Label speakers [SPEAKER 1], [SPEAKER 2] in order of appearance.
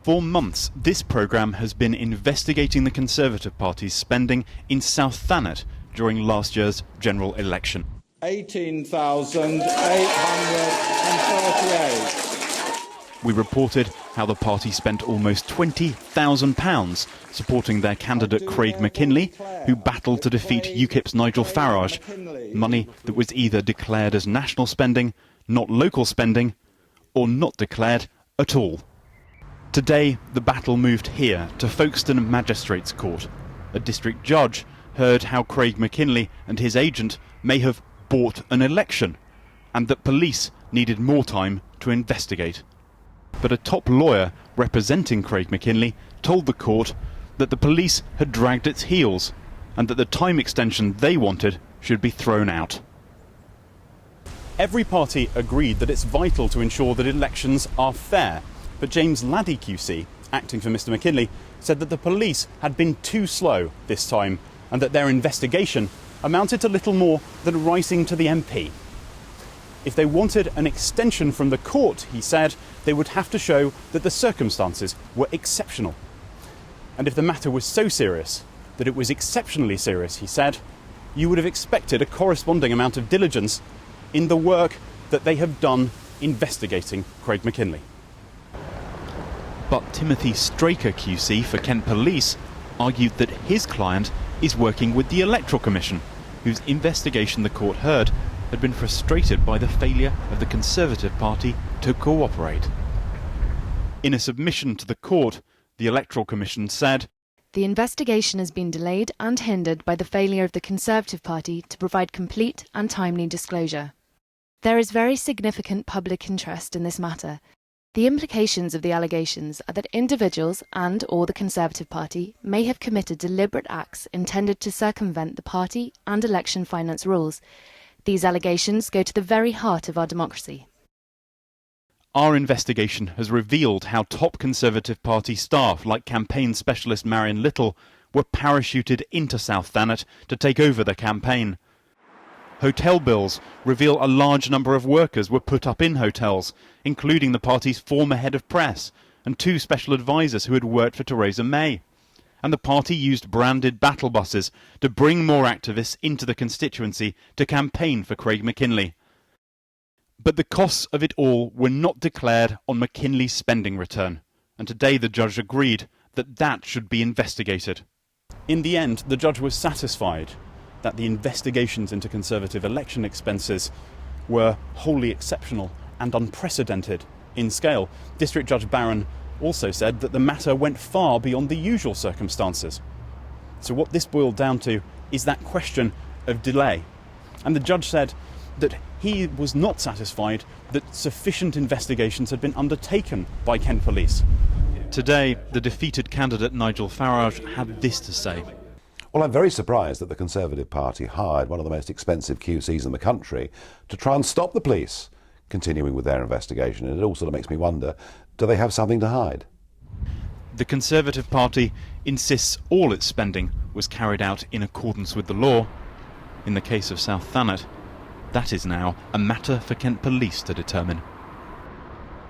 [SPEAKER 1] For months, this programme has been investigating the Conservative Party's spending in South Thanet during last year's general election.
[SPEAKER 2] 18,838.
[SPEAKER 1] We reported how the party spent almost £20,000 supporting their candidate Craig McKinley, who battled to defeat UKIP's Nigel Farage, money that was either declared as national spending, not local spending, or not declared at all. Today, the battle moved here to Folkestone Magistrates Court. A district judge heard how Craig McKinley and his agent may have bought an election, and that police needed more time to investigate. But a top lawyer representing Craig McKinley told the court that the police had dragged its heels, and that the time extension they wanted should be thrown out. Every party agreed that it's vital to ensure that elections are fair. But James Laddie QC, acting for Mr McKinley, said that the police had been too slow this time and that their investigation amounted to little more than writing to the MP. If they wanted an extension from the court, he said, they would have to show that the circumstances were exceptional. And if the matter was so serious that it was exceptionally serious, he said, you would have expected a corresponding amount of diligence in the work that they have done investigating Craig McKinley. But Timothy Straker QC for Kent Police argued that his client is working with the Electoral Commission, whose investigation the court heard had been frustrated by the failure of the Conservative Party to cooperate. In a submission to the court, the Electoral Commission said,
[SPEAKER 3] "The investigation has been delayed and hindered by the failure of the Conservative Party to provide complete and timely disclosure. There is very significant public interest in this matter. The implications of the allegations are that individuals and/or the Conservative Party may have committed deliberate acts intended to circumvent the party and election finance rules. These allegations go to the very heart of our democracy."
[SPEAKER 1] Our investigation has revealed how top Conservative Party staff, like campaign specialist Marion Little, were parachuted into South Thanet to take over the campaign. Hotel bills reveal a large number of workers were put up in hotels, including the party's former head of press and 2 special advisers who had worked for Theresa May. And the party used branded battle buses to bring more activists into the constituency to campaign for Craig McKinley. But the costs of it all were not declared on McKinley's spending return, and today the judge agreed that that should be investigated. In the end, the judge was satisfied that the investigations into Conservative election expenses were wholly exceptional and unprecedented in scale. District Judge Barron also said that the matter went far beyond the usual circumstances. So what this boiled down to is that question of delay. And the judge said that he was not satisfied that sufficient investigations had been undertaken by Kent Police. Today, the defeated candidate Nigel Farage had this to say.
[SPEAKER 4] Well, I'm very surprised that the Conservative Party hired one of the most expensive QCs in the country to try and stop the police continuing with their investigation. And it all sort of makes me wonder, do they have something to hide?
[SPEAKER 1] The Conservative Party insists all its spending was carried out in accordance with the law. In the case of South Thanet, that is now a matter for Kent Police to determine.